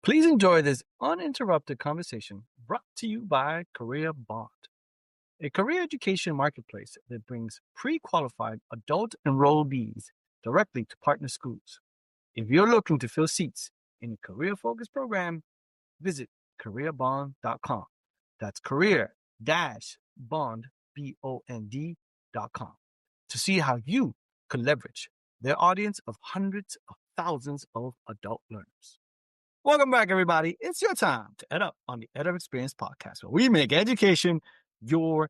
Please enjoy this uninterrupted conversation brought to you by Career Bond, a career education marketplace that brings pre-qualified adult enrollees directly to partner schools. If you're looking to fill seats in a career-focused program, visit careerbond.com. That's career-bond, BOND.com, to see how you could leverage their audience of hundreds of thousands of adult learners. Welcome back, everybody. It's your time to ed up on the Ed Up Experience podcast, where we make education your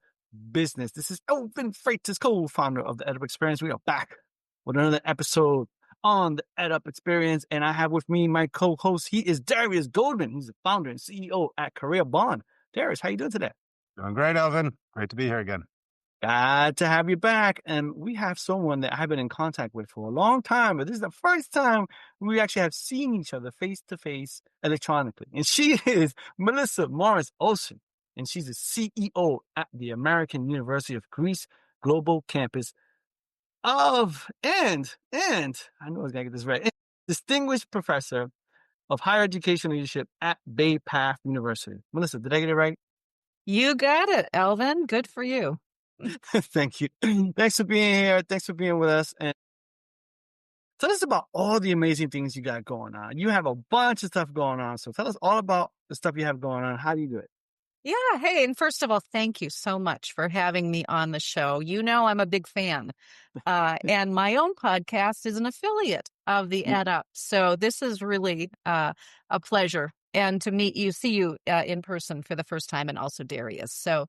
business. This is Elvin Freitas, co-founder of the Ed Up Experience. We are back with another episode on the Ed Up Experience, and I have with me my co-host. He is Darius Goldman. He's the founder and CEO at Career Bond. Darius, how you doing today? Doing great, Elvin. Great to be here again. Glad to have you back. And we have someone that I've been in contact with for a long time, but this is the first time we actually have seen each other face to face electronically. And she is Melissa Morris Olsen, and she's the CEO at the American University of Greece Global Campus and I know I was gonna get this right, distinguished professor of higher education leadership at Bay Path University. Melissa, did I get it right? You got it, Elvin. Good for you. Thank you. Thanks for being here. Thanks for being with us. And tell us about all the amazing things you got going on. You have a bunch of stuff going on. So tell us all about the stuff you have going on. How do you do it? Yeah. Hey, and first of all, thank you so much for having me on the show. You know, I'm a big fan. And my own podcast is an affiliate of the Ed Up. So this is really a pleasure. And to meet you, see you in person for the first time, and also Darius. So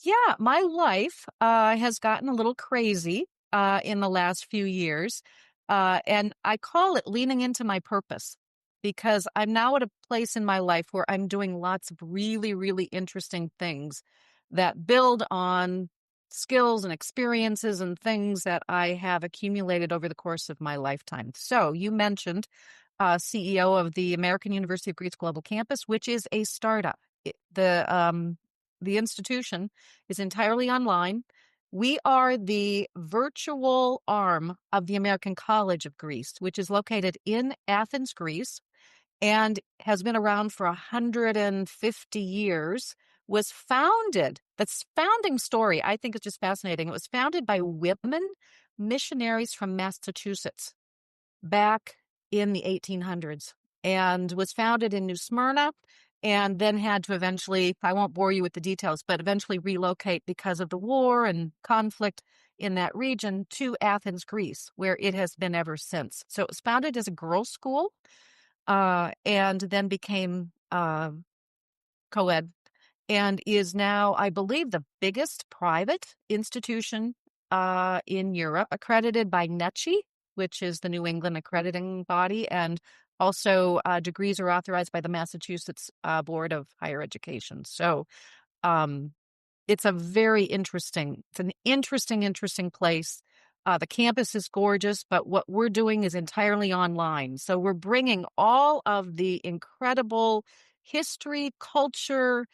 yeah, my life has gotten a little crazy in the last few years. And I call it leaning into my purpose, because I'm now at a place in my life where I'm doing lots of really, really interesting things that build on skills and experiences and things that I have accumulated over the course of my lifetime. So you mentioned CEO of the American University of Greece Global Campus, which is a startup. The institution is entirely online. We are the virtual arm of the American College of Greece, which is located in Athens, Greece, and has been around for 150 years, was founded, that's founding story, I think is just fascinating. It was founded by women missionaries from Massachusetts back in the 1800s, and was founded in New Smyrna, and then had to eventually, I won't bore you with the details, but eventually relocate because of the war and conflict in that region to Athens, Greece, where it has been ever since. So it was founded as a girls' school, and then became co-ed, and is now, I believe, the biggest private institution in Europe, accredited by NECI, which is the New England accrediting body, and also degrees are authorized by the Massachusetts Board of Higher Education. So it's a very interesting, it's an interesting place. The campus is gorgeous, but what we're doing is entirely online. So we're bringing all of the incredible history, culture,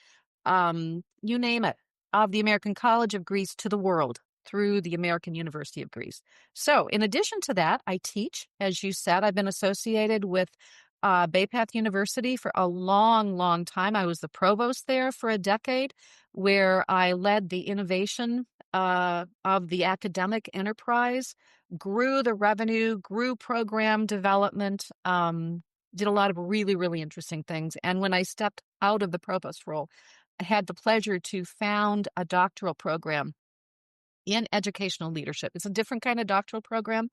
you name it, of the American College of Greece to the world through the American University of Greece. So in addition to that, I teach. As you said, I've been associated with Bay Path University for a long time. I was the provost there for a decade, where I led the innovation of the academic enterprise, grew the revenue, grew program development, did a lot of really interesting things. And when I stepped out of the provost role, I had the pleasure to found a doctoral program in educational leadership. It's a different kind of doctoral program.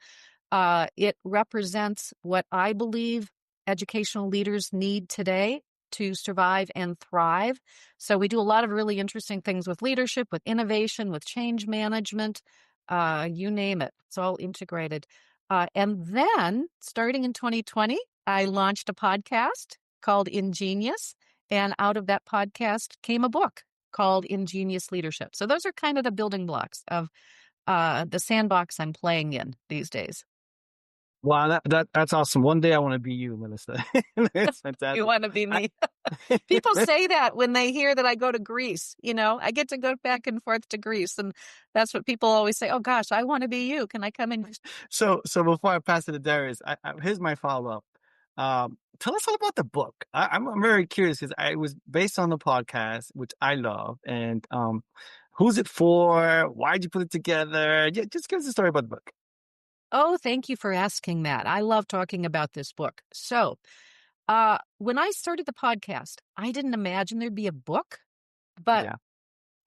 It represents what I believe educational leaders need today to survive and thrive. So we do a lot of really interesting things with leadership, with innovation, with change management, you name it. It's all integrated. And then starting in 2020, I launched a podcast called Ingenious. And out of that podcast came a book called Ingenious Leadership. So those are kind of the building blocks of the sandbox I'm playing in these days. Wow, that's awesome. One day I want to be you, Melissa. That's fantastic. You want to be me? People say that when they hear that I go to Greece. You know, I get to go back and forth to Greece, and that's what people always say. Oh gosh, I want to be you. Can I come in? So before I pass it to Darius, here's my follow-up. Tell us all about the book. I'm very curious because it was based on the podcast, which I love. And who's it for? Why'd you put it together? Yeah, just give us a story about the book. Oh, thank you for asking that. I love talking about this book. So, when I started the podcast, I didn't imagine there'd be a book, but Yeah.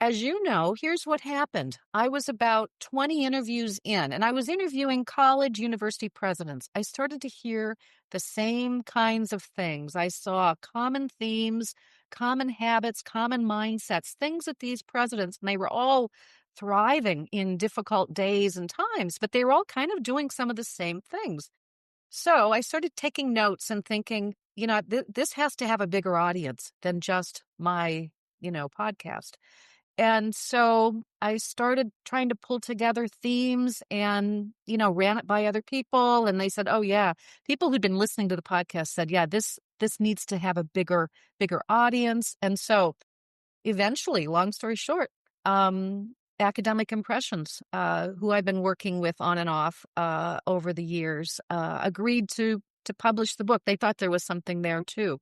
as you know, here's what happened. I was about 20 interviews in, and I was interviewing college university presidents. I started to hear the same kinds of things. I saw common themes, common habits, common mindsets, things that these presidents, and they were all thriving in difficult days and times, but they were all kind of doing some of the same things. So I started taking notes and thinking, this has to have a bigger audience than just my, podcast. And so I started trying to pull together themes and, ran it by other people. And they said, oh, yeah, people who'd been listening to the podcast said, yeah, this needs to have a bigger audience. And so eventually, long story short, Academic Impressions, who I've been working with on and off over the years, agreed to publish the book. They thought there was something there too.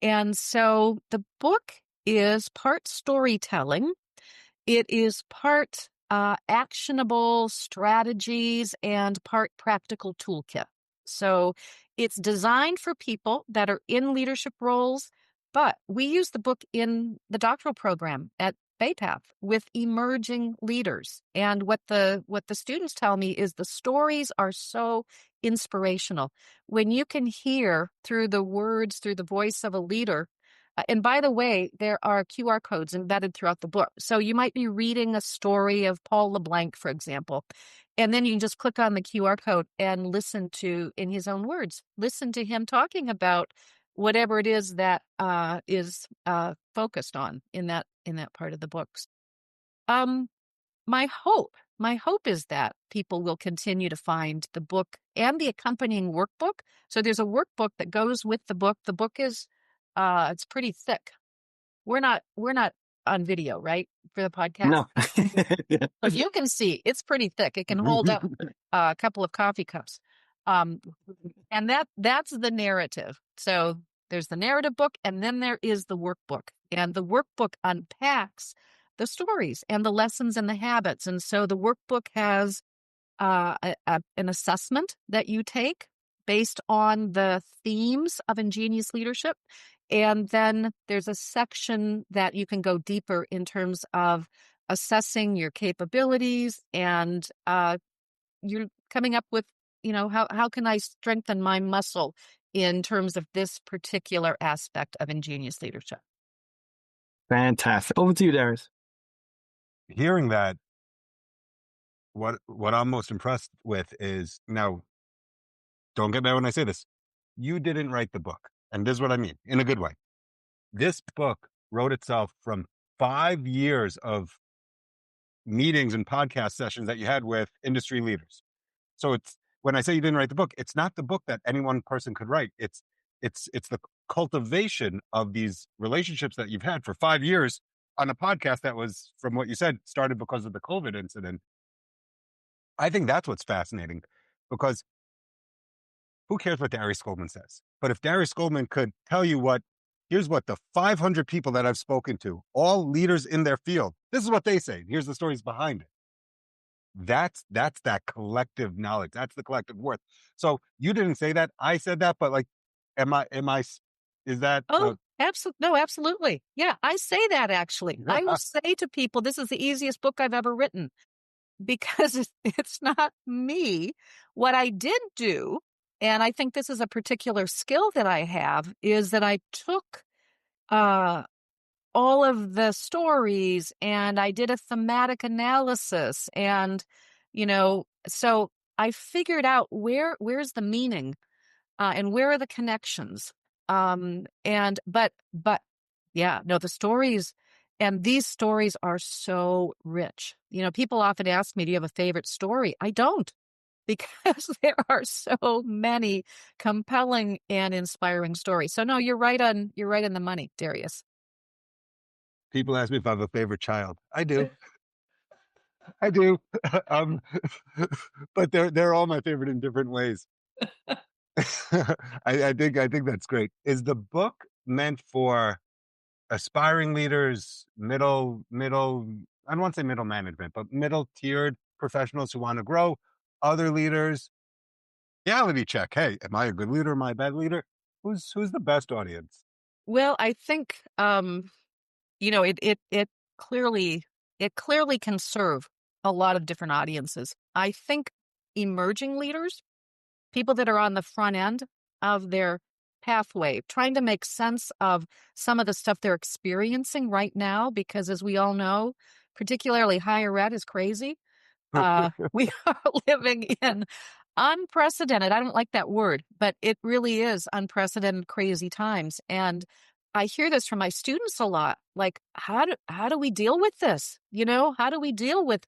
And so the book is part storytelling. It is part actionable strategies and part practical toolkit. So it's designed for people that are in leadership roles, but we use the book in the doctoral program at BayPath with emerging leaders. And what the students tell me is the stories are so inspirational. When you can hear through the words, through the voice of a leader, and by the way, there are QR codes embedded throughout the book. So you might be reading a story of Paul LeBlanc, for example, and then you can just click on the QR code and listen to, in his own words, listen to him talking about whatever it is that is focused on in that part of the books. My hope is that people will continue to find the book and the accompanying workbook. So there's a workbook that goes with the book. The book is it's pretty thick. We're not on video, right? For the podcast. No. Yeah. So you can see it's pretty thick. It can hold up a couple of coffee cups. And that's the narrative. So there's the narrative book, and then there is the workbook. And the workbook unpacks the stories and the lessons and the habits. And so the workbook has an assessment that you take based on the themes of ingenious leadership. And then there's a section that you can go deeper in terms of assessing your capabilities and you're coming up with, how can I strengthen my muscle in terms of this particular aspect of ingenious leadership? Fantastic. Over to you, Darius. Hearing that, what I'm most impressed with is, now, don't get mad when I say this, you didn't write the book. And this is what I mean, in a good way. This book wrote itself from 5 years of meetings and podcast sessions that you had with industry leaders. So it's, when I say you didn't write the book, it's not the book that any one person could write. It's the cultivation of these relationships that you've had for 5 years on a podcast that was, from what you said, started because of the COVID incident. I think that's what's fascinating, because who cares what Darius Goldman says? But if Darius Goldman could tell you here's what the 500 people that I've spoken to, all leaders in their field, this is what they say. Here's the stories behind it. That's that collective knowledge. That's the collective worth. So you didn't say that. I said that, but like, is that? Oh, absolutely. No, absolutely. Yeah, I say that actually. I will say to people, this is the easiest book I've ever written because it's not me. What I did do, and I think this is a particular skill that I have, is that I took all of the stories and I did a thematic analysis and, so I figured out where's the meaning and where are the connections. But yeah, no, the stories and these stories are so rich. People often ask me, do you have a favorite story? I don't, because there are so many compelling and inspiring stories. So no, you're right on the money, Darius. People ask me if I have a favorite child. I do. I do. But they're all my favorite in different ways. I think that's great. Is the book meant for aspiring leaders, middle, I don't want to say middle management, but middle tiered professionals who want to grow, other leaders? Reality check. Hey, am I a good leader? Am I a bad leader? Who's the best audience? Well, I think it clearly can serve a lot of different audiences. I think emerging leaders, people that are on the front end of their pathway, trying to make sense of some of the stuff they're experiencing right now, because as we all know, particularly higher ed is crazy. We are living in unprecedented, I don't like that word, but it really is unprecedented, crazy times. And I hear this from my students a lot, like, how do we deal with this? How do we deal with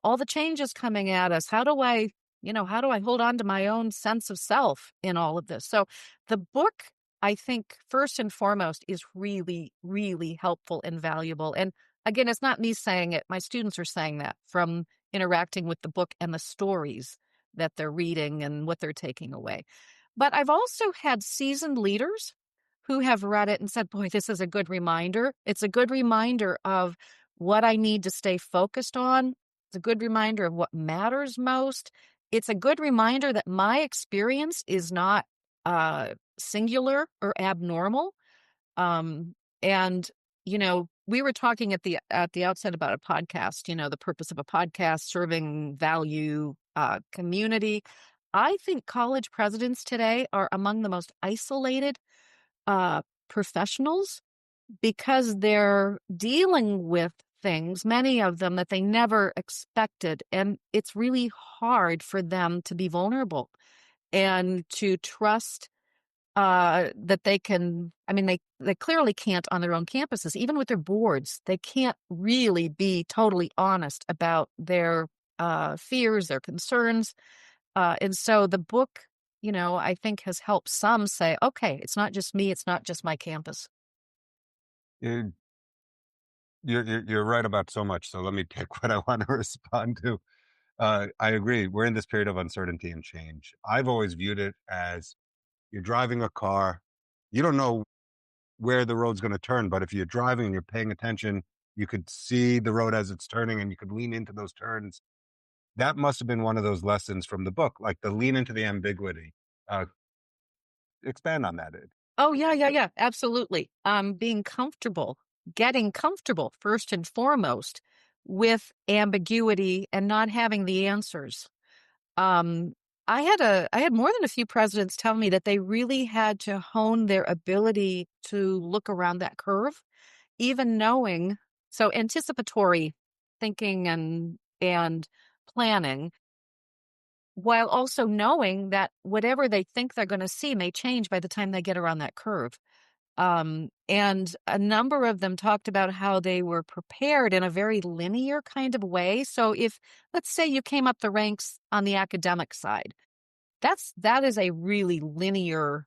all the changes coming at us? How do I hold on to my own sense of self in all of this? So the book, I think, first and foremost, is really, really helpful and valuable. And again, it's not me saying it. My students are saying that from interacting with the book and the stories that they're reading and what they're taking away. But I've also had seasoned leaders who have read it and said, boy, this is a good reminder. It's a good reminder of what I need to stay focused on. It's a good reminder of what matters most. It's a good reminder that my experience is not singular or abnormal. And we were talking at the outset about a podcast. The purpose of a podcast, serving value, community. I think college presidents today are among the most isolated professionals because they're dealing with things, many of them that they never expected. And it's really hard for them to be vulnerable and to trust that they can. I mean, they clearly can't on their own campuses, even with their boards. They can't really be totally honest about their fears, their concerns. And so the book, I think has helped some say, okay, it's not just me, it's not just my campus. You're, you're right about so much. So let me pick what I want to respond to. I agree. We're in this period of uncertainty and change. I've always viewed it as you're driving a car. You don't know where the road's going to turn, but if you're driving and you're paying attention, you could see the road as it's turning and you could lean into those turns. That must have been one of those lessons from the book, like the lean into the ambiguity. Uh, Expand on that. Oh, yeah, absolutely. Being comfortable, getting comfortable first and foremost with ambiguity and not having the answers. Um, I had more than a few presidents tell me that they really had to hone their ability to look around that curve, even knowing, so anticipatory thinking and planning, while also knowing that whatever they think they're going to see may change by the time they get around that curve. And a number of them talked about how they were prepared in a very linear kind of way. So if, let's say, you came up the ranks on the academic side, that is a really linear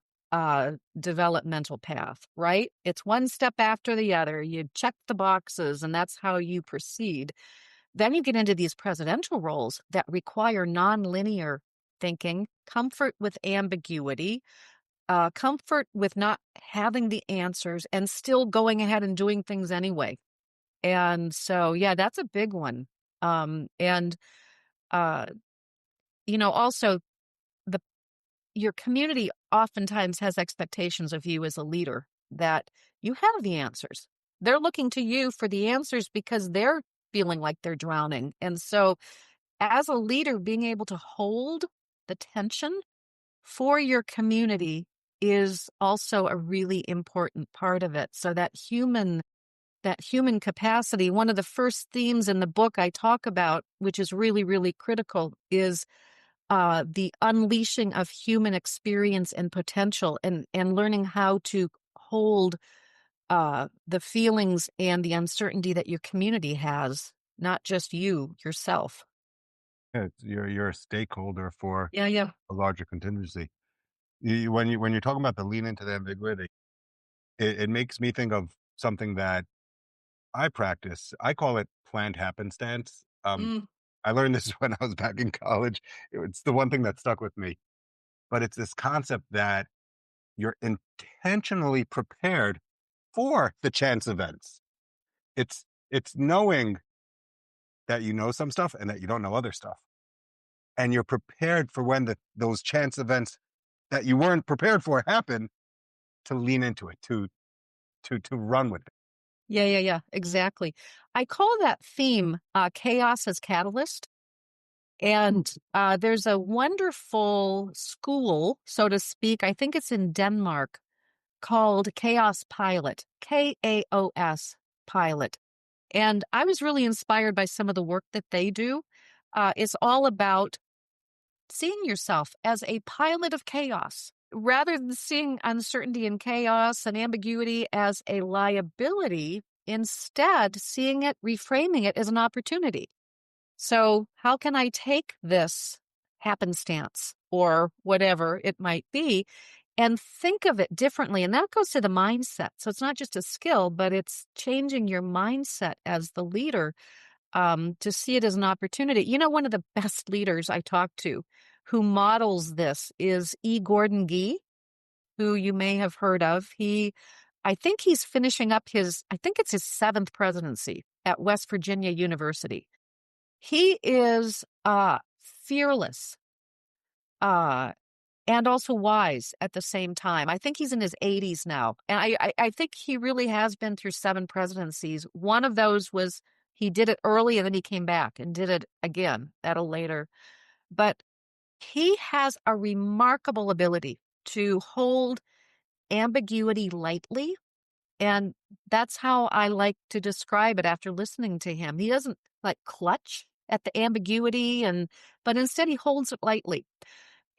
developmental path, right? It's one step after the other. You check the boxes, and that's how you proceed. Then you get into these presidential roles that require nonlinear thinking, comfort with ambiguity, comfort with not having the answers and still going ahead and doing things anyway. And so, yeah, that's a big one. And uh, also the your community oftentimes has expectations of you as a leader that you have the answers. They're looking to you for the answers because they're feeling like they're drowning. And so, as a leader, being able to hold the tension for your community is also a really important part of it. So that human capacity, one of the first themes in the book I talk about, which is really, really critical, is the unleashing of human experience and potential, and learning how to hold the feelings and the uncertainty that your community has, not just you yourself. Yeah, you're a stakeholder for Yeah. a larger contingency. When you're talking about the lean into the ambiguity, it makes me think of something that I practice. I call it planned happenstance. Mm. I learned this when I was back in college. It's the one thing that stuck with me. but it's this concept that you're intentionally prepared for the chance events. It's knowing that you know some stuff and that you don't know other stuff. And you're prepared for when those chance events that you weren't prepared for happen, to lean into it, to run with it. Yeah, exactly. I call that theme chaos as catalyst. And there's a wonderful school, so to speak, I think it's in Denmark, called Chaos Pilot, KAOS Pilot. And I was really inspired by some of the work that they do. It's all about seeing yourself as a pilot of chaos rather than seeing uncertainty and chaos and ambiguity as a liability, instead seeing it, reframing it as an opportunity. So how can I take this happenstance or whatever it might be and think of it differently? And that goes to the mindset. So it's not just a skill, but it's changing your mindset as the leader to see it as an opportunity. You know, one of the best leaders I talked to who models this is E. Gordon Gee, who you may have heard of. I think he's finishing up I think it's his 7th presidency at West Virginia University. He is fearless and also wise at the same time. I think he's in his 80s now. And I think he really has been through 7 presidencies. One of those was he did it early and then he came back and did it again at a later. But he has a remarkable ability to hold ambiguity lightly. And that's how I like to describe it after listening to him. He doesn't like clutch at the ambiguity, but instead he holds it lightly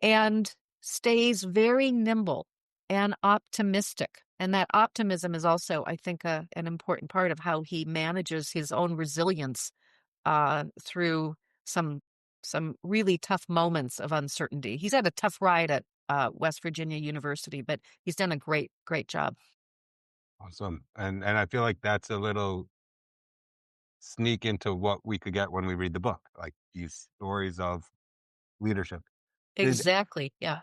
and stays very nimble and optimistic. And that optimism is also, I think, an important part of how he manages his own resilience through some really tough moments of uncertainty. He's had a tough ride at West Virginia University, but he's done a great job. Awesome. And I feel like that's a little sneak into what we could get when we read the book, like these stories of leadership. Exactly. Yeah.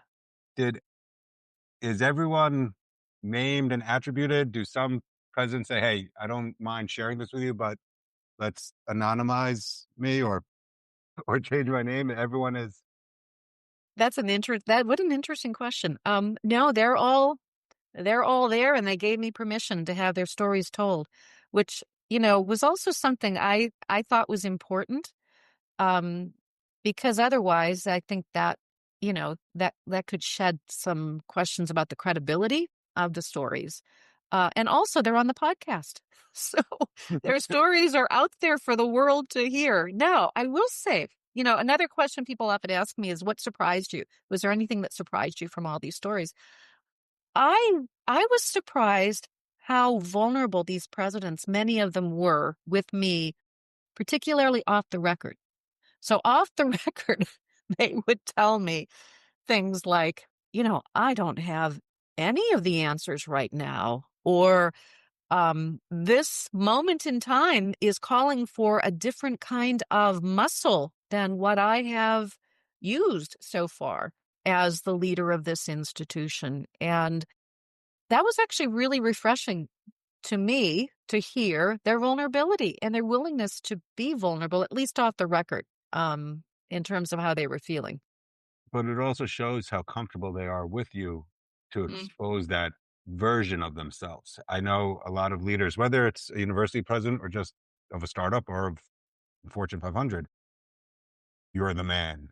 Is everyone named and attributed? Do some presidents say, "Hey, I don't mind sharing this with you, but let's anonymize me or change my name"? Everyone is. What an interesting question. No, they're all there, and they gave me permission to have their stories told, which, was also something I thought was important. Um, because otherwise I think that, that could shed some questions about the credibility of the stories. And also they're on the podcast. So their stories are out there for the world to hear. Now, I will say, another question people often ask me is, what surprised you? Was there anything that surprised you from all these stories? I was surprised how vulnerable these presidents, many of them, were with me, particularly off the record. So off the record, they would tell me things like, I don't have any of the answers right now, or this moment in time is calling for a different kind of muscle than what I have used so far as the leader of this institution. And that was actually really refreshing to me to hear their vulnerability and their willingness to be vulnerable, at least off the record, in terms of how they were feeling. But it also shows how comfortable they are with you to Mm. expose that version of themselves. I know a lot of leaders, whether it's a university president or just of a startup or of Fortune 500, you're the man,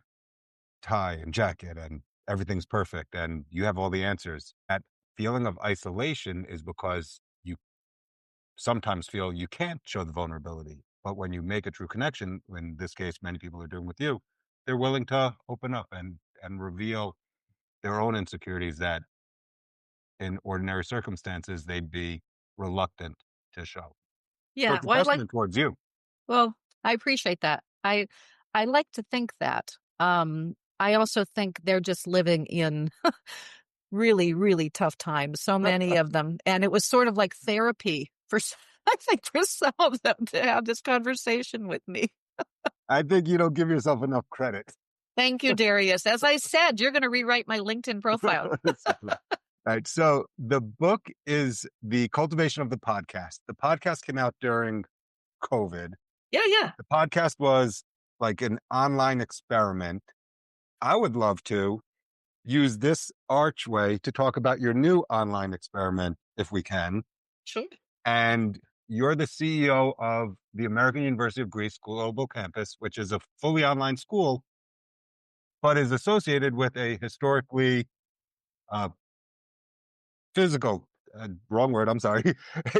tie and jacket, and everything's perfect, and you have all the answers. That feeling of isolation is because you sometimes feel you can't show the vulnerability. But when you make a true connection, in this case, many people are doing with you, they're willing to open up and reveal their own insecurities that in ordinary circumstances they'd be reluctant to show. So Yeah, it's a testament towards you. well, I appreciate that. I like to think that. I also think they're just living in really, really tough times, so many of them. And it was sort of like therapy I think for some of them to have this conversation with me. I think you don't give yourself enough credit. Thank you, Darius. As I said, you're going to rewrite my LinkedIn profile. All right. So the book is The Cultivation of the Podcast. The podcast came out during COVID. Yeah. The podcast was like an online experiment. I would love to use this archway to talk about your new online experiment, if we can. Sure. And you're the CEO of the American University of Greece Global Campus, which is a fully online school, but is associated with a historically physical, wrong word, I'm sorry,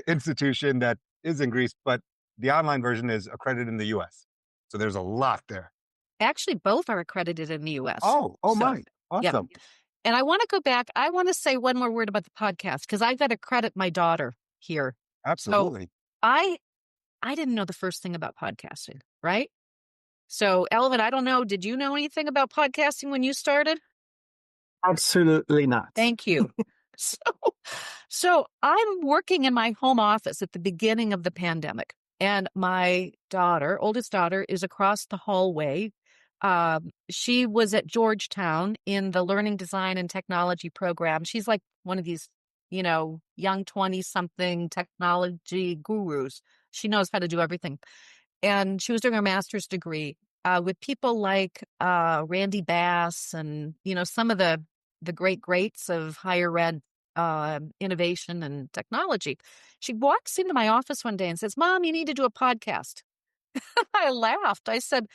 institution that is in Greece, but the online version is accredited in the US. So there's a lot there. Actually, both are accredited in the US. Oh, So, my. yeah. Awesome. And I want to go back. I want to say one more word about the podcast because I've got to credit my daughter here. Absolutely. So I didn't know the first thing about podcasting, right? So Elvin, I don't know. Did you know anything about podcasting when you started? Absolutely not. Thank you. So I'm working in my home office at the beginning of the pandemic, and my daughter, oldest daughter, is across the hallway. She was at Georgetown in the Learning Design and Technology program. She's like one of these, young 20-something technology gurus. She knows how to do everything. And she was doing her master's degree with people like Randy Bass and, some of the great greats of higher ed innovation and technology. She walks into my office one day and says, "Mom, you need to do a podcast." I laughed. I said,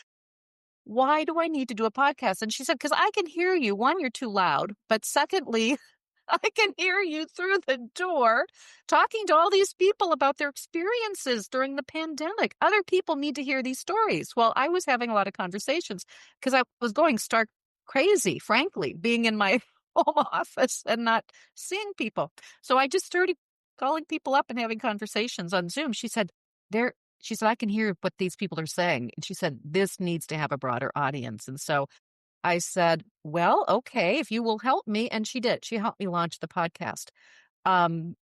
"Why do I need to do a podcast?" And she said, "Because I can hear you. One, you're too loud. But secondly, I can hear you through the door talking to all these people about their experiences during the pandemic. Other people need to hear these stories." Well, I was having a lot of conversations because I was going stark crazy, frankly, being in my home office and not seeing people. So I just started calling people up and having conversations on Zoom. She said, I can hear what these people are saying. And she said, this needs to have a broader audience. And so I said, well, okay, if you will help me. And she did. She helped me launch the podcast. And,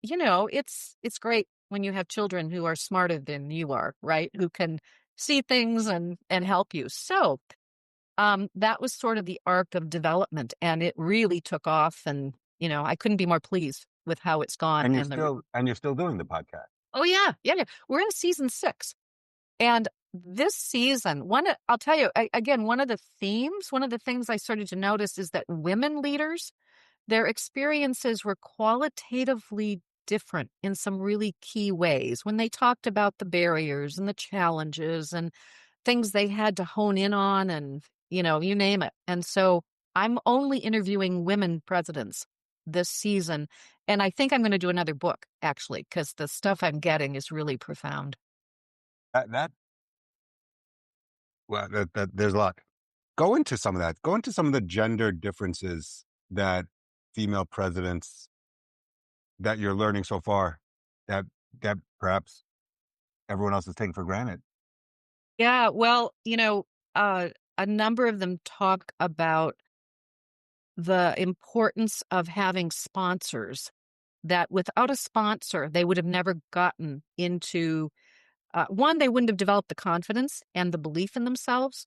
it's great when you have children who are smarter than you are, right? Who can see things and help you. So that was sort of the arc of development. And it really took off. And, I couldn't be more pleased with how it's gone. And you're still doing the podcast. Oh, yeah. We're in season 6. And this season, I'll tell you, again, one of the things I started to notice is that women leaders, their experiences were qualitatively different in some really key ways when they talked about the barriers and the challenges and things they had to hone in on and, you name it. And so I'm only interviewing women presidents this season. And I think I'm going to do another book, actually, because the stuff I'm getting is really profound. There's a lot. Go into some of that. Go into some of the gender differences that female presidents that you're learning so far that perhaps everyone else is taking for granted. Yeah, well, a number of them talk about the importance of having sponsors, that without a sponsor, they would have never gotten into, one, they wouldn't have developed the confidence and the belief in themselves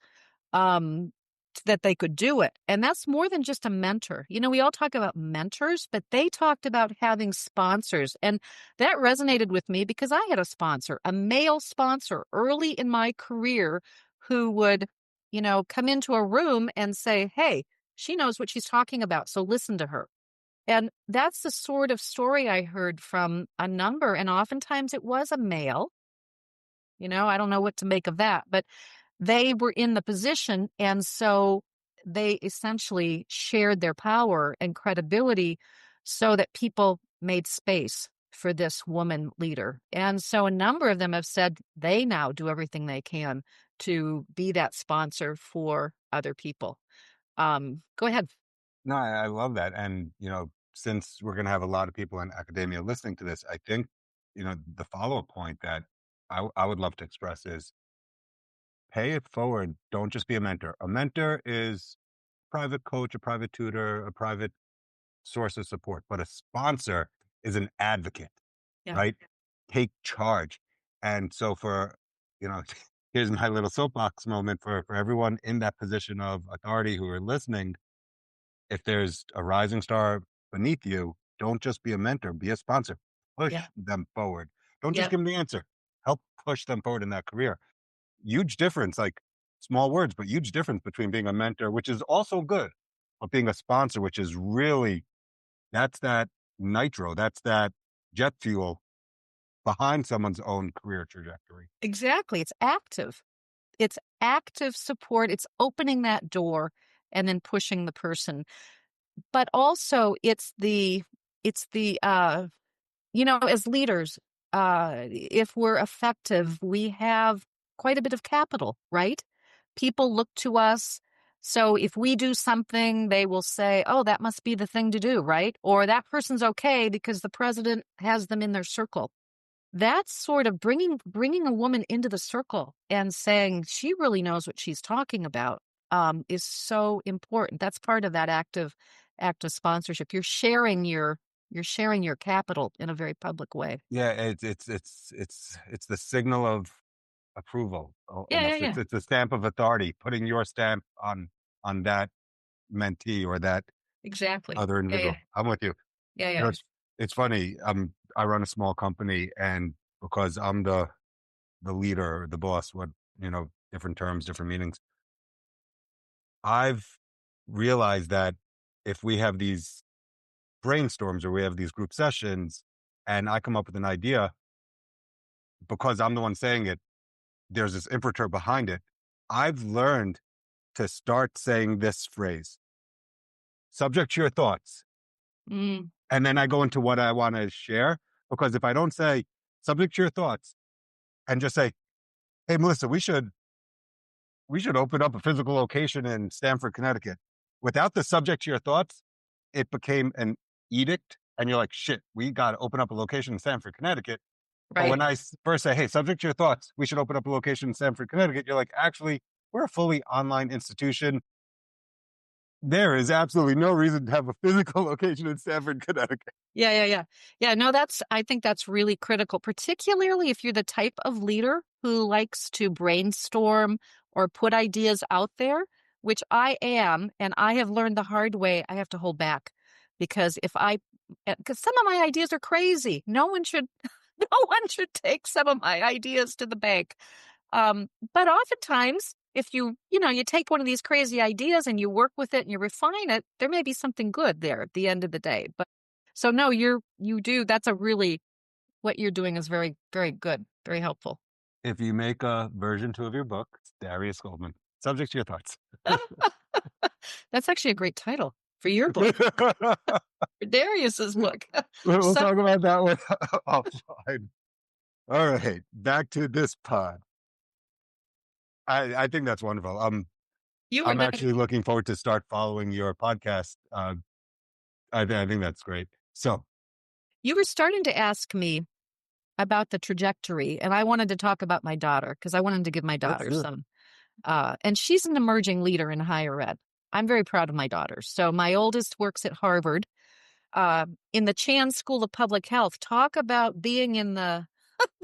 that they could do it. And that's more than just a mentor. We all talk about mentors, but they talked about having sponsors. And that resonated with me because I had a sponsor, a male sponsor early in my career who would, come into a room and say, "Hey, she knows what she's talking about, so listen to her." And that's the sort of story I heard from a number. And oftentimes it was a male. I don't know what to make of that, but they were in the position. And so they essentially shared their power and credibility so that people made space for this woman leader. And so a number of them have said they now do everything they can to be that sponsor for other people. Go ahead. No, I love that. And, since we're going to have a lot of people in academia listening to this, I think, the follow-up point that I would love to express is pay it forward. Don't just be a mentor. A mentor is a private coach, a private tutor, a private source of support, but a sponsor is an advocate, Yeah. right? Take charge. And so for, here's my little soapbox moment for everyone in that position of authority who are listening. If there's a rising star beneath you, don't just be a mentor, be a sponsor. Push Yeah. them forward. Don't just Yep. give them the answer. Help push them forward in that career. Huge difference, like small words, but huge difference between being a mentor, which is also good, but being a sponsor, which is really, that's that nitro, that's that jet fuel behind someone's own career trajectory. Exactly. It's active. It's active support. It's opening that door and then pushing the person. But also it's the as leaders, if we're effective, we have quite a bit of capital, right? People look to us. So if we do something, they will say, oh, that must be the thing to do, right? Or that person's okay because the president has them in their circle. That's sort of bringing a woman into the circle and saying she really knows what she's talking about, is so important. That's part of that active sponsorship. You're sharing your capital in a very public way. Yeah, it's the signal of approval Yeah, yeah, almost. yeah. It's a stamp of authority, putting your stamp on that mentee or that Exactly. other Yeah, yeah, individual. I'm with you. yeah, You know, yeah. it's funny. I run a small company, and because I'm the leader, the boss, what different terms, different meanings. I've realized that if we have these brainstorms or we have these group sessions, and I come up with an idea, because I'm the one saying it, there's this impetus behind it. I've learned to start saying this phrase: subject to your thoughts. Mm, And then I go into what I want to share. Because if I don't say subject to your thoughts and just say, hey, Melissa, we should open up a physical location in Stamford, Connecticut. Without the subject to your thoughts, it became an edict. And you're like, shit, we got to open up a location in Stamford, Connecticut. But right. when I first say, hey, subject to your thoughts, we should open up a location in Stamford, Connecticut, you're like, actually, we're a fully online institution. There is absolutely no reason to have a physical location in Stamford, Connecticut. Yeah, yeah, yeah. Yeah, no, I think that's really critical, particularly if you're the type of leader who likes to brainstorm or put ideas out there, which I am, and I have learned the hard way, I have to hold back because because some of my ideas are crazy. No one should, no one should take some of my ideas to the bank. But oftentimes, if you take one of these crazy ideas and you work with it and you refine it, there may be something good there at the end of the day. But so no, you do. That's what you're doing is very, very good, very helpful. If you make a version 2 of your book, it's Darius Goldman. Subject to your thoughts. That's actually a great title for your book, for Darius's book. We'll So talk about that one offline. All right, back to this pod. I think that's wonderful. you I'm and actually looking forward to start following your podcast. I think that's great. So you were starting to ask me about the trajectory, and I wanted to talk about my daughter because I wanted to give my let's daughter do it. some. And she's an emerging leader in higher ed. I'm very proud of my daughter. So my oldest works at Harvard, in the Chan School of Public Health. Talk about being in the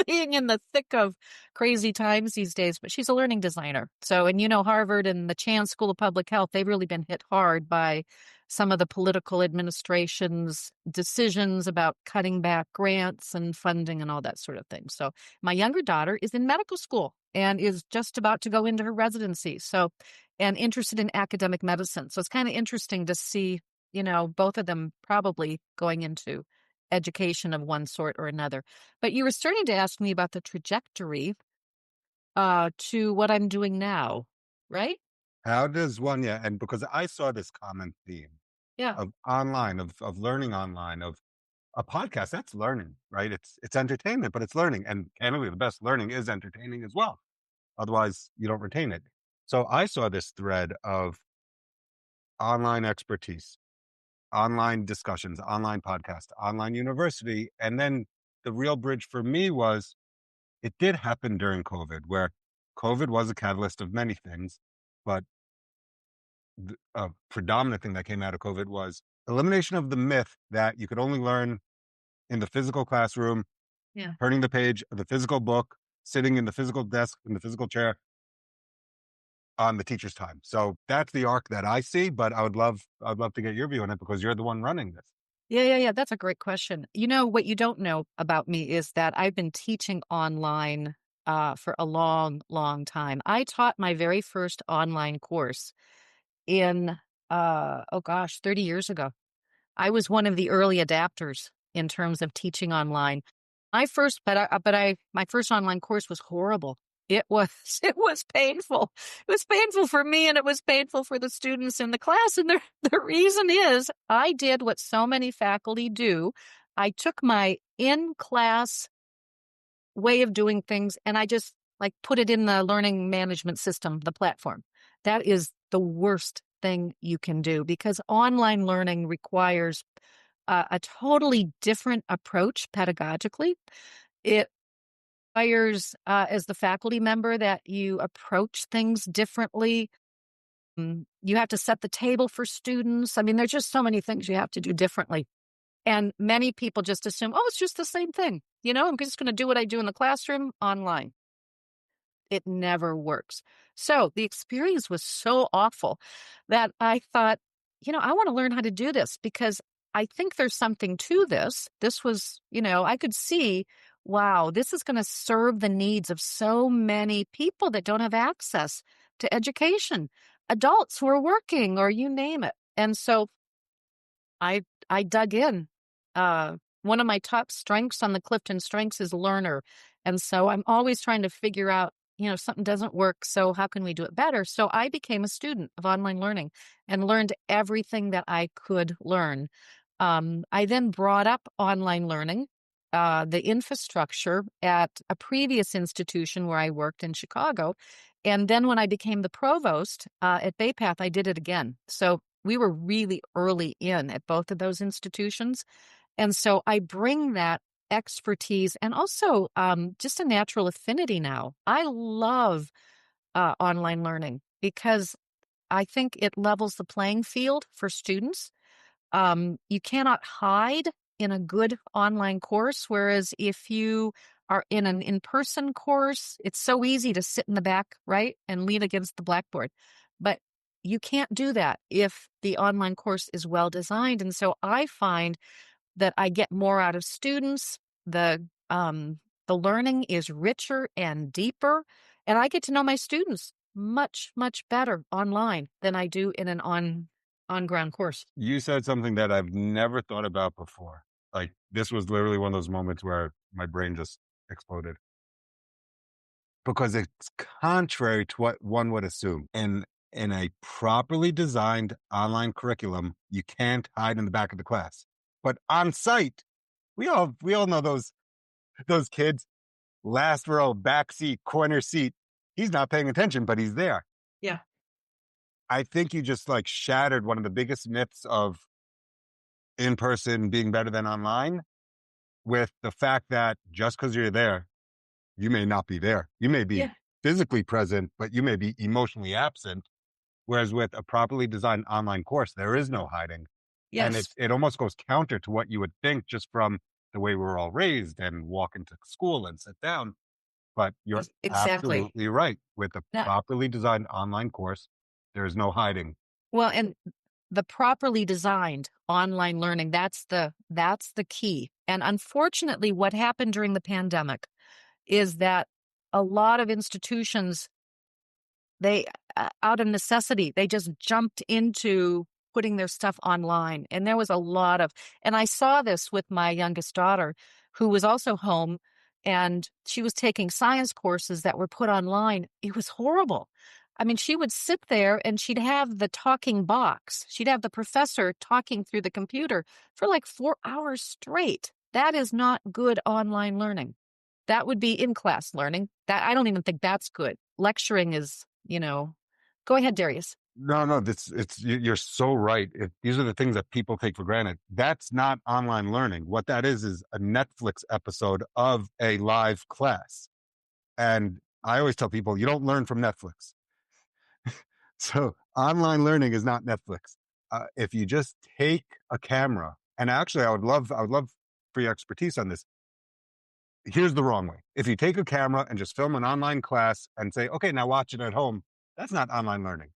being in the thick of crazy times these days, but she's a learning designer. So, and Harvard and the Chan School of Public Health, they've really been hit hard by some of the political administration's decisions about cutting back grants and funding and all that sort of thing. So, my younger daughter is in medical school and is just about to go into her residency. So, and interested in academic medicine. So, it's kind of interesting to see, both of them probably going into education of one sort or another. But you were starting to ask me about the trajectory to what I'm doing now, right? How does one, yeah, and because I saw this common theme Yeah. of online, of learning online, of a podcast, that's learning, right? It's entertainment, but it's learning. And candidly, the best learning is entertaining as well. Otherwise, you don't retain it. So I saw this thread of online expertise, online discussions, online podcast, online university. And then the real bridge for me was it did happen during COVID, where COVID was a catalyst of many things, but a predominant thing that came out of COVID was elimination of the myth that you could only learn in the physical classroom, Yeah. turning the page of the physical book, sitting in the physical desk, in the physical chair on the teacher's time. So that's the arc that I see, but I'd love to get your view on it because you're the one running this. Yeah. That's a great question. You know, what you don't know about me is that I've been teaching online for a long, long time. I taught my very first online course in, 30 years ago. I was one of the early adapters in terms of teaching online. My first online course was horrible. It was, it was painful. It was painful for me and it was painful for the students in the class. And the reason is I did what so many faculty do. I took my in-class way of doing things and I just like put it in the learning management system, the platform. That is the worst thing you can do because online learning requires a totally different approach pedagogically. It requires, as the faculty member, that you approach things differently. You have to set the table for students. I mean, there's just so many things you have to do differently. And many people just assume, oh, it's just the same thing. You know, I'm just going to do what I do in the classroom online. It never works. So the experience was so awful that I thought, you know, I want to learn how to do this because I think there's something to this. This was, you know, I could see, wow, this is going to serve the needs of so many people that don't have access to education, adults who are working or you name it. And so I dug in. One of my top strengths on the Clifton Strengths is learner. And so I'm always trying to figure out, you know, something doesn't work. So how can we do it better? So I became a student of online learning and learned everything that I could learn. I then brought up online learning, the infrastructure at a previous institution where I worked in Chicago. And then when I became the provost at Bay Path, I did it again. So we were really early in at both of those institutions. And so I bring that expertise and also just a natural affinity now. I love online learning because I think it levels the playing field for students. You cannot hide in a good online course, whereas if you are in an in-person course, it's so easy to sit in the back, right, and lean against the blackboard. But you can't do that if the online course is well designed. And so I find that I get more out of students. The learning is richer and deeper, and I get to know my students much, much better online than I do in an on-ground course. You said something that I've never thought about before. Like this was literally one of those moments where my brain just exploded. Because it's contrary to what one would assume. In a properly designed online curriculum, you can't hide in the back of the class. But on site, we all know those kids, last row, back seat, corner seat. He's not paying attention, but he's there. Yeah. I think you just like shattered one of the biggest myths of in person being better than online with the fact that just because you're there, you may not be there. You may be physically present, but you may be emotionally absent. Whereas with a properly designed online course, there is no hiding. And Yes. it almost goes counter to what you would think just from the way we were all raised and walk into school and sit down. But you're Exactly. absolutely right. With a Now, properly designed online course, there's no hiding. well, and the properly designed online learning, that's the key. And unfortunately, what happened during the pandemic is that a lot of institutions, they out of necessity, they just jumped into putting their stuff online. And there was a lot of, and I saw this with my youngest daughter, who was also home, and she was taking science courses that were put online. It was horrible. I mean, she would sit there and she'd have the talking box. She'd have the professor talking through the computer for like 4 hours straight. That is not good online learning. That would be in-class learning. That I don't even think that's good. Lecturing is, you know, go ahead, Darius. No, you're so right. These are the things that people take for granted. That's not online learning. What that is a Netflix episode of a live class. And I always tell people, you don't learn from Netflix. So online learning is not Netflix. If you just take a camera, and actually I would love for your expertise on this. here's the wrong way. If you take a camera and just film an online class and say, okay, now watch it at home, that's not online learning.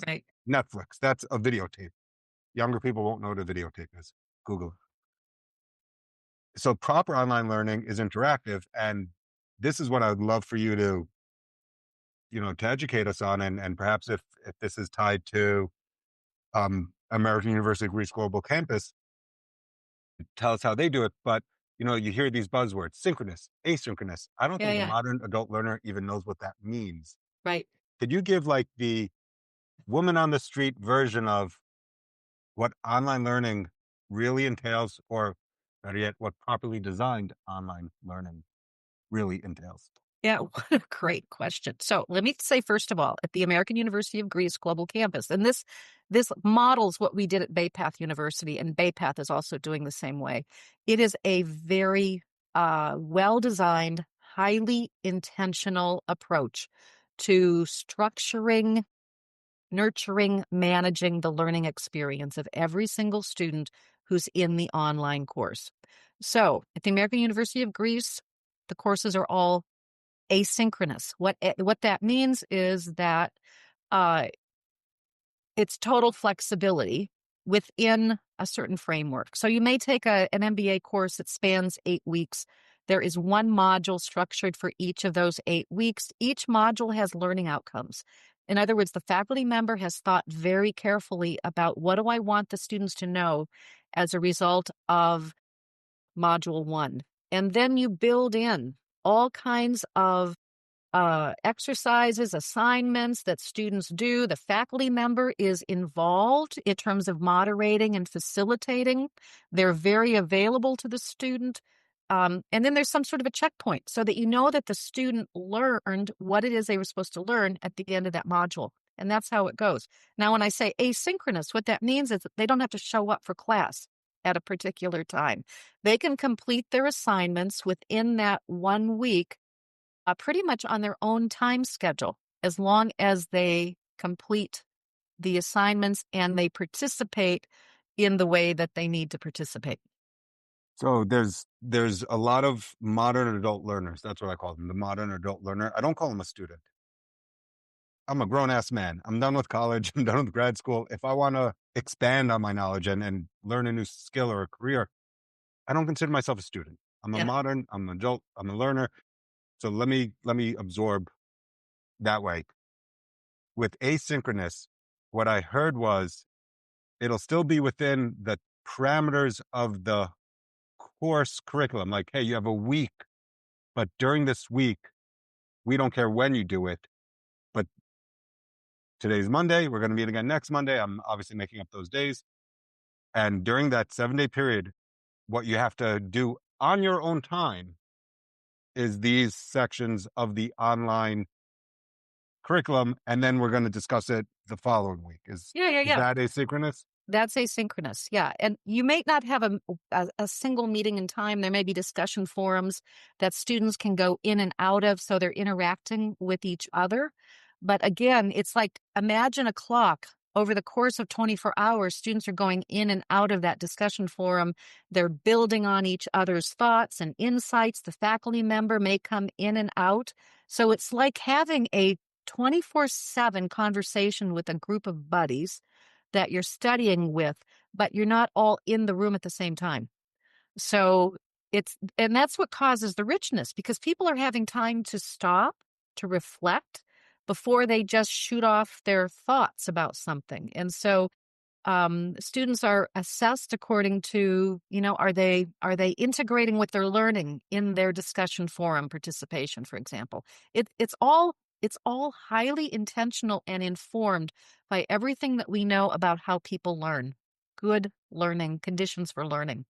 Right. Netflix, that's a videotape. Younger people won't know what a videotape is. Google it. So proper online learning is interactive. And this is what I would love for you to, to educate us on. And perhaps if this is tied to American University of Greece Global Campus, tell us how they do it. But you hear these buzzwords: synchronous, asynchronous. I don't think the Yeah. modern adult learner even knows what that means. Right. Could you give like the woman on the street version of what online learning really entails, or better yet, what properly designed online learning really entails? Yeah, what a great question. So let me say, first of all, at the American University of Greece Global Campus, and this models what we did at Bay Path University, and Bay Path is also doing the same way. It is a very well-designed, highly intentional approach to structuring, nurturing, managing the learning experience of every single student who's in the online course. So at the American University of Greece, the courses are all asynchronous. What that means is that uh, it's total flexibility within a certain framework. So you may take an MBA course that spans 8 weeks. There is one module structured for each of those 8 weeks. Each module has learning outcomes. In other words, the faculty member has thought very carefully about what do I want the students to know as a result of module 1. And then you build in all kinds of exercises, assignments that students do. The faculty member is involved in terms of moderating and facilitating. They're very available to the student. And then there's some sort of a checkpoint so that you know that the student learned what it is they were supposed to learn at the end of that module. And that's how it goes. Now, when I say asynchronous, what that means is that they don't have to show up for class at a particular time. They can complete their assignments within that 1 week pretty much on their own time schedule, as long as they complete the assignments and they participate in the way that they need to participate. So there's a lot of modern adult learners. That's what I call them, the modern adult learner. I don't call them a student. I'm a grown ass man. I'm done with college. I'm done with grad school. If I want to expand on my knowledge and learn a new skill or a career, I don't consider myself a student. I'm a Yeah. modern, I'm an adult, I'm a learner. So let me absorb that way. With asynchronous, what I heard was it'll still be within the parameters of the course curriculum. Like, hey, you have a week, but during this week, we don't care when you do it. But today's Monday. We're going to meet again next Monday. I'm obviously making up those days. And during that 7-day period, what you have to do on your own time is these sections of the online curriculum. And then we're going to discuss it the following week. Is Yeah. that asynchronous? That's asynchronous. Yeah. And you may not have a single meeting in time. There may be discussion forums that students can go in and out of, so they're interacting with each other. But again, it's like, imagine a clock. Over the course of 24 hours, students are going in and out of that discussion forum. They're building on each other's thoughts and insights. The faculty member may come in and out. So it's like having a 24/7 conversation with a group of buddies that you're studying with, but you're not all in the room at the same time. So and that's what causes the richness, because people are having time to stop, to reflect before they just shoot off their thoughts about something. And so students are assessed according to, are they integrating what they're learning in their discussion forum participation, for example. It's all highly intentional and informed by everything that we know about how people learn. Good learning, conditions for learning.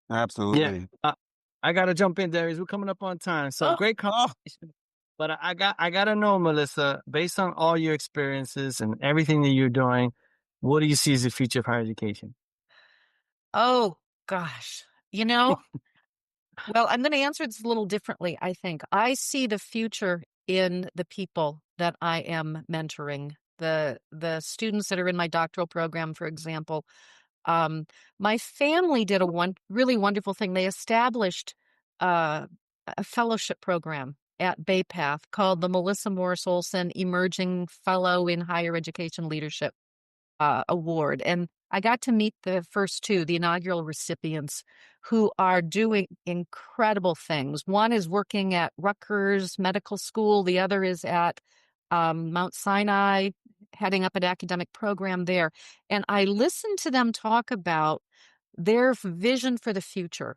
Yeah, Absolutely. I gotta jump in, Darius. We're coming up on time. So Oh, great conversation. But I gotta know, Melissa, based on all your experiences and everything that you're doing, what do you see as the future of higher education? oh gosh. Well, I'm going to answer this a little differently, I think. I see the future in the people that I am mentoring, the students that are in my doctoral program, for example. My family did a really wonderful thing. They established a fellowship program at BayPath called the Melissa Morris Olson Emerging Fellow in Higher Education Leadership Award. And I got to meet the first two, the inaugural recipients, who are doing incredible things. One is working at Rutgers Medical School. The other is at Mount Sinai, heading up an academic program there. And I listened to them talk about their vision for the future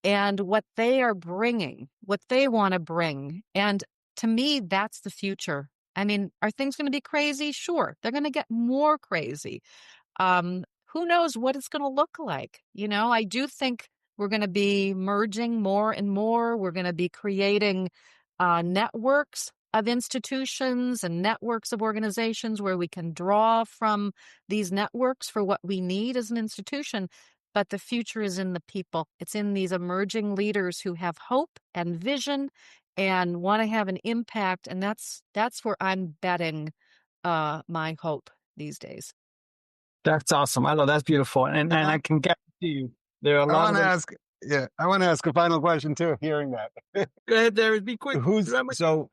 and what they are bringing, what they want to bring. And to me, that's the future. I mean, are things going to be crazy? Sure. They're going to get more crazy. Who knows what it's going to look like? I do think we're going to be merging more and more. We're going to be creating networks of institutions and networks of organizations where we can draw from these networks for what we need as an institution. But the future is in the people. It's in these emerging leaders who have hope and vision and want to have an impact. And that's where I'm betting my hope these days. That's awesome. I know that's beautiful. And I can guarantee you there are a lot of them. I want to ask a final question too, hearing that. Go ahead, Darius, be quick. Who's the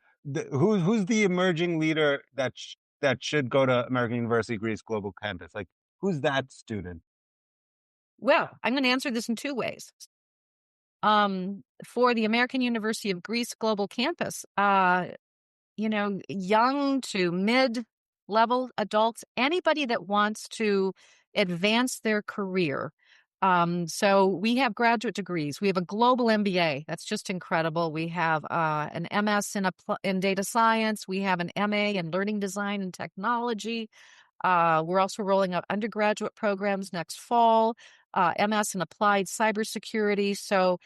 emerging leader that should go to American University Greece Global Campus? Like, who's that student? Well, I'm going to answer this in two ways. For the American University of Greece Global Campus, young to mid-level adults, anybody that wants to advance their career. So we have graduate degrees. We have a global MBA. That's just incredible. We have an MS in data science. We have an MA in learning design and technology. We're also rolling out undergraduate programs next fall, MS in applied cybersecurity. So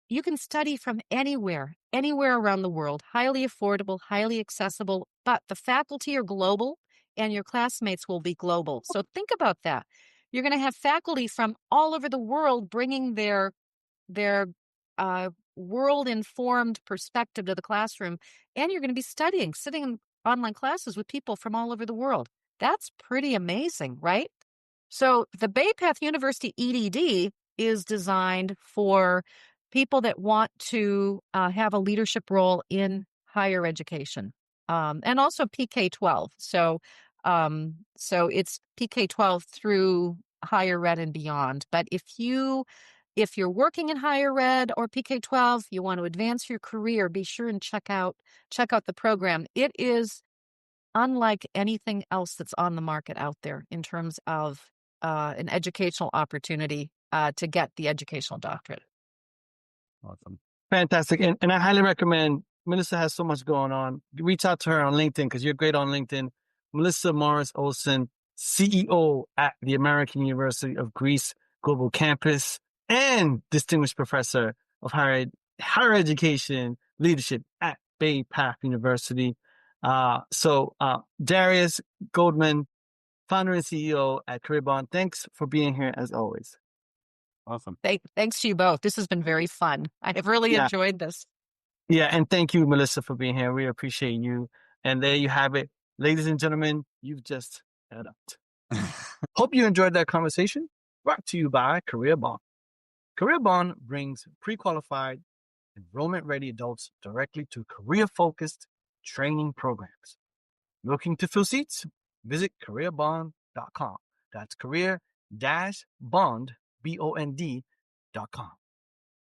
you can study from anywhere around the world, highly affordable, highly accessible, but the faculty are global and your classmates will be global. So think about that. You're going to have faculty from all over the world bringing their world-informed perspective to the classroom, and you're going to be sitting in online classes with people from all over the world. That's pretty amazing, right? So the BayPath University EDD is designed for people that want to have a leadership role in higher education, and also PK-12. So it's PK-12 through higher ed and beyond. But if you're working in higher ed or PK-12, you want to advance your career, be sure and check out the program. It is unlike anything else that's on the market out there in terms of an educational opportunity to get the educational doctorate. Awesome. Fantastic. And I highly recommend, Melissa has so much going on. Reach out to her on LinkedIn because you're great on LinkedIn. Melissa Morris Olson, CEO at the American University of Greece Global Campus and Distinguished Professor of Higher Education Leadership at BayPath University. Darius Goldman, founder and CEO at Career Bond, thanks for being here as always. Awesome. Thanks to you both. This has been very fun. I have really enjoyed this. Yeah, and thank you, Melissa, for being here. We appreciate you. And there you have it. Ladies and gentlemen, you've just had up. Hope you enjoyed that conversation. Brought to you by Career Bond. Career Bond brings pre-qualified, enrollment-ready adults directly to career-focused training programs. Looking to fill seats? Visit careerbond.com. That's career-bond, BOND.com.